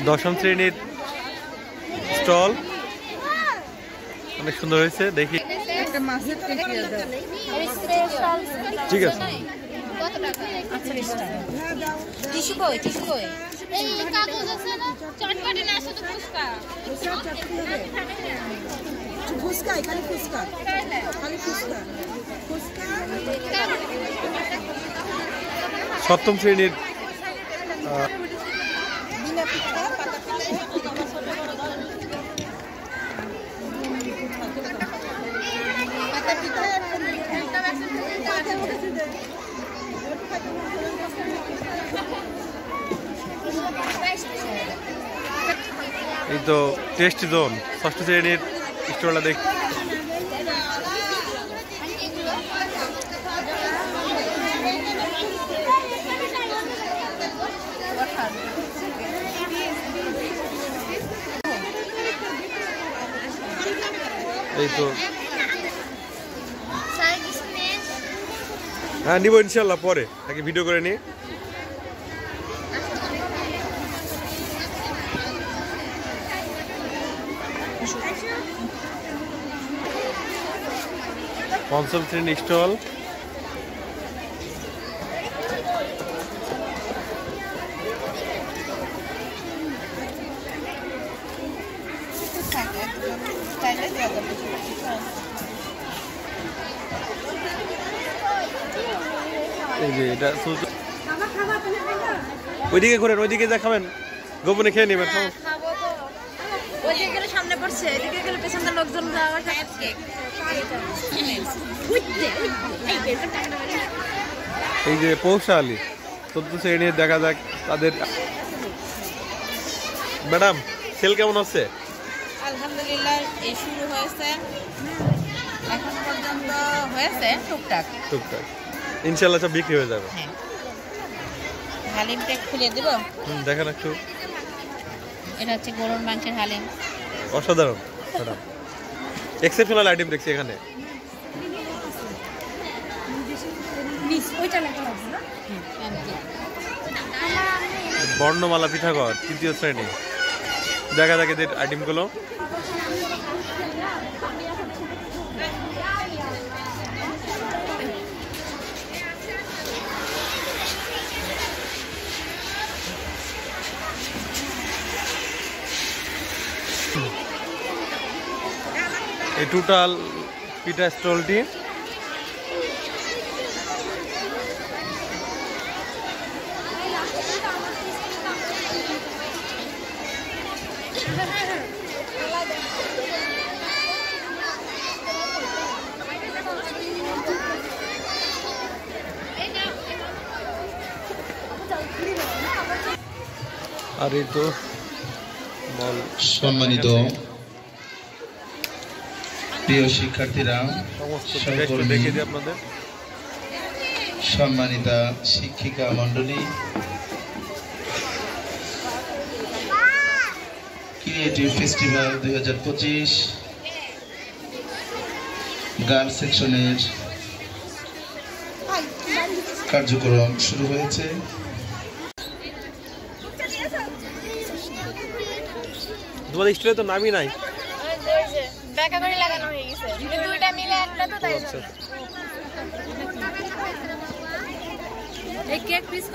দশম শ্রেণীর স্টল অনেক সুন্দর হয়েছে দেখি। ঠিক আছে সপ্তম শ্রেণীর এই তো টেস্ট জোন ষষ্ঠ শ্রেণীর স্টলটা দেখ। এই তো হ্যাঁ নিব ইনশাল্লাহ, পরে আগে ভিডিও করে নিই। পঞ্চম শ্রেণীর স্টল এই যে এটা ওইদিকে ঘুরেন, ওইদিকে যা খাবেন গোপনে খেয়ে নেবেন। সামনে পড়ছে এদিকে গেলে পেছনে লোকজন এই যে পৌষালি চতুর্থ শ্রেণীর দেখা যাক তাদের। ম্যাডাম সেল কেমন হচ্ছে? আলহামদুলিল্লাহ এই শুরু হয়েছে, এখন পর্যন্ত হয়েছে টুকটাক টুকটাক, ইনশাআল্লাহ সব বিক্রি হয়ে যাবে। হালিমটা খুলে দেব, দেখেন একটু। এটা হচ্ছে গরুর মাংসের হালিম, অসাধারণ ম্যাডাম, এক্সেপশনাল আইটেম দেখছি এখানে। বর্ণমালা পিঠাঘর তৃতীয় শ্রেণী, দেখা যাক এদের আইটেমগুলো। এই টোটাল পিঠা স্টলটি আর এই তো সম্মানিত প্রিয় শিক্ষার্থীরা, সম্মানিতা শিক্ষিকা মন্ডলী, ক্রিয়েটিভ ফেস্টিভ্যাল 2025 গার্লস সেকশনের কার্যক্রম শুরু হয়েছে। তোমাদের স্টলে তো নামই নাই, ব্যাকা করে লাগানো হয়ে গেছে, দুইটা মিলে একটা তো তাই। এই কেক পিস